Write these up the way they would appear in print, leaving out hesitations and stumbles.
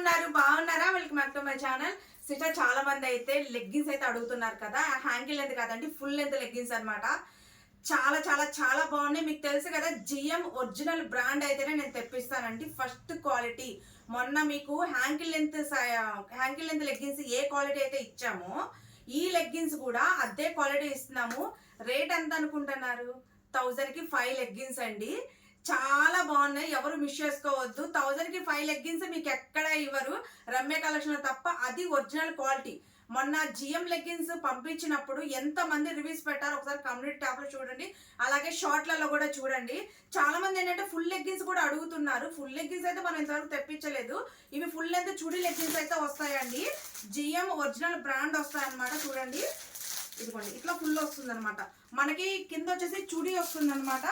ఉన్నారు? బాగున్నారా? Welcome back to my channel. Sister చాలా మంది అయితే లెగ్గిన్స్ అయితే అడుగుతున్నారు కదా. హ్యాంగిల్ లెంత్ కాదండి, ఫుల్ లెంత్ లెగ్గిన్స్ అనమాట. చాలా చాలా చాలా బాగున్నాయి. మీకు తెలుసు కదా, జిఎం ఒరిజినల్ బ్రాండ్ అయితేనే నేను తెప్పిస్తానండి. First quality. మొన్న మీకు హ్యాంగిల్ లెంత్ లెగ్గిన్స్ ఏ క్వాలిటీ అయితే ఇచ్చామో ఈ లెగ్గిన్స్ కూడా అదే క్వాలిటీ ఇస్తున్నాము. రేట్ ఎంత అనుకుంటున్నారు? 1000కి 5 లెగ్గిన్స్ అండి. చాలా బాగున్నాయి, ఎవరు మిస్ చేసుకోవద్దు. 1000కి 5 లెగ్గిన్స్ మీకు ఎక్కడ ఇవ్వరు, రమ్య కలెక్షన్ తప్ప. అది ఒరిజినల్ క్వాలిటీ. మొన్న జిఎం లెగ్గిన్స్ పంపించినప్పుడు ఎంత మంది రివ్యూస్ పెట్టారు ఒకసారి కమ్యూనిటీ ట్యాబ్ లో చూడండి, అలాగే షార్ట్లలో కూడా చూడండి. చాలా మంది ఏంటంటే ఫుల్ లెగ్గిన్స్ కూడా అడుగుతున్నారు. ఫుల్ లెగ్గిన్స్ అయితే మనం ఇంతవరకు తెప్పించలేదు. ఇవి ఫుల్ లెంత్ చుడీ లెగ్గిన్స్ అయితే వస్తాయండి. జిఎం ఒరిజినల్ బ్రాండ్ వస్తాయన్నమాట. చూడండి, ఇదిగోండి ఇట్లా ఫుల్ వస్తుంది అనమాట. మనకి కింద వచ్చేసి చుడీ వస్తుంది అనమాట.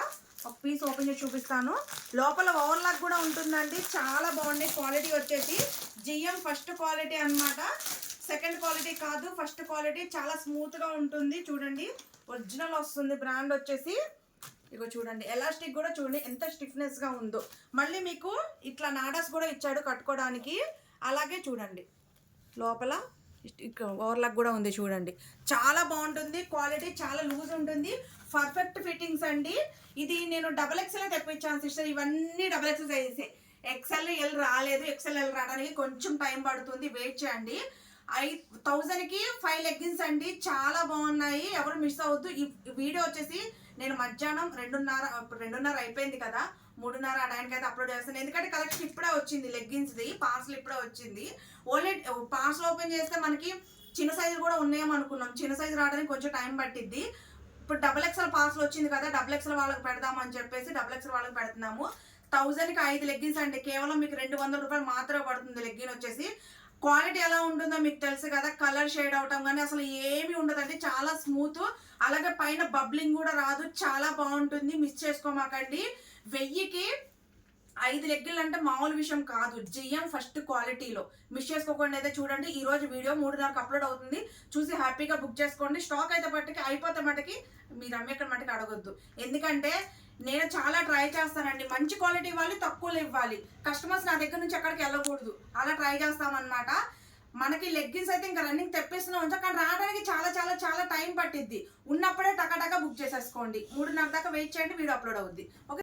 ఒక పీస్ ఓపెన్ చేసి చూపిస్తాను. లోపల ఓవర్లాక్ కూడా ఉంటుందండి. చాలా బాగుంది. క్వాలిటీ వచ్చేసి జిఎం ఫస్ట్ క్వాలిటీ అనమాట. సెకండ్ క్వాలిటీ కాదు, ఫస్ట్ క్వాలిటీ. చాలా స్మూత్ గా ఉంటుంది. చూడండి, ఒరిజినల్ వస్తుంది. బ్రాండ్ వచ్చేసి ఇగో చూడండి, ఎలాస్టిక్ కూడా చూడండి ఎంత స్టిఫ్నెస్ గా ఉందో. మళ్ళీ మీకు ఇట్లా నాడాస్ కూడా ఇచ్చాడు కట్టుకోవడానికి. అలాగే చూడండి, లోపల ఓవర్లాక్ కూడా ఉంది. చూడండి, చాలా బాగుంటుంది. క్వాలిటీ చాలా లూజ్ ఉంటుంది. పర్ఫెక్ట్ ఫిట్టింగ్స్ అండి. ఇది నేను XXL తెప్పించాను సిస్టర్. ఇవన్నీ XXL సైజెస్. XL L రాలేదు. XL L రావడానికి కొంచెం టైం పడుతుంది, వెయిట్ చేయండి. 1000కి 5 లెగ్గిన్స్ అండి. చాలా బాగున్నాయి, ఎవరు మిస్ అవ్వద్దు. ఈ వీడియో వచ్చేసి నేను మధ్యాహ్నం 2:30 అయిపోయింది కదా, 3:30 ఆ టైంకి అయితే అప్లోడ్ చేస్తాను. ఎందుకంటే కలెక్షన్ ఇప్పుడే వచ్చింది. లెగ్గిన్స్ది పార్సల్ ఇప్పుడే వచ్చింది. ఓన్లీ పార్సల్ ఓపెన్ చేస్తే మనకి చిన్న సైజులు కూడా ఉన్నాయేమో అనుకున్నాం. చిన్న సైజు రావడానికి కొంచెం టైం పట్టిద్ది. ఇప్పుడు XXL పార్సల్ వచ్చింది కదా, XXL వాళ్ళకి పెడదామని చెప్పేసి XXL వాళ్ళకి పెడుతున్నాము. 1000కి 5 లెగ్గిన్స్ అండి. కేవలం మీకు 200 రూపాయలు మాత్రమే పడుతుంది. లెగ్గిన్ వచ్చేసి క్వాలిటీ ఎలా ఉంటుందో మీకు తెలుసు కదా. కలర్ షేడ్ అవటం కానీ అసలు ఏమి ఉండదండి. చాలా స్మూత్. అలాగే పైన బబ్లింగ్ కూడా రాదు. చాలా బాగుంటుంది, మిస్ చేసుకోమాకండి. 1000కి 5 లెగ్గిన్లు అంటే మామూలు విషయం కాదు. జిఎం ఫస్ట్ క్వాలిటీలో మిస్ చేసుకోకుండా అయితే చూడండి. ఈ రోజు వీడియో 3:30కి అప్లోడ్ అవుతుంది. చూసి హ్యాపీగా బుక్ చేసుకోండి. స్టాక్ అయితే మట్టుకి అయిపోతే మట్టుకి మీరు అమ్మేక్కడ మట్టుకి అడగొద్దు. ఎందుకంటే నేను చాలా ట్రై చేస్తానండి. మంచి క్వాలిటీ ఇవ్వాలి, తక్కువలో ఇవ్వాలి. కస్టమర్స్ నా దగ్గర నుంచి ఎక్కడికి వెళ్ళకూడదు, అలా ట్రై చేస్తామన్నమాట. మనకి లెగ్గిన్స్ అయితే ఇంకా రన్నింగ్ తెప్పిస్తున్నాం, కానీ రావడానికి చాలా చాలా చాలా టైం పట్టిద్ది. ఉన్నప్పుడే టకాటకా బుక్ చేసేసుకోండి. 3:30 దాకా వెయిట్ చేయండి, వీడియో అప్లోడ్ అవుద్ది. ఓకే.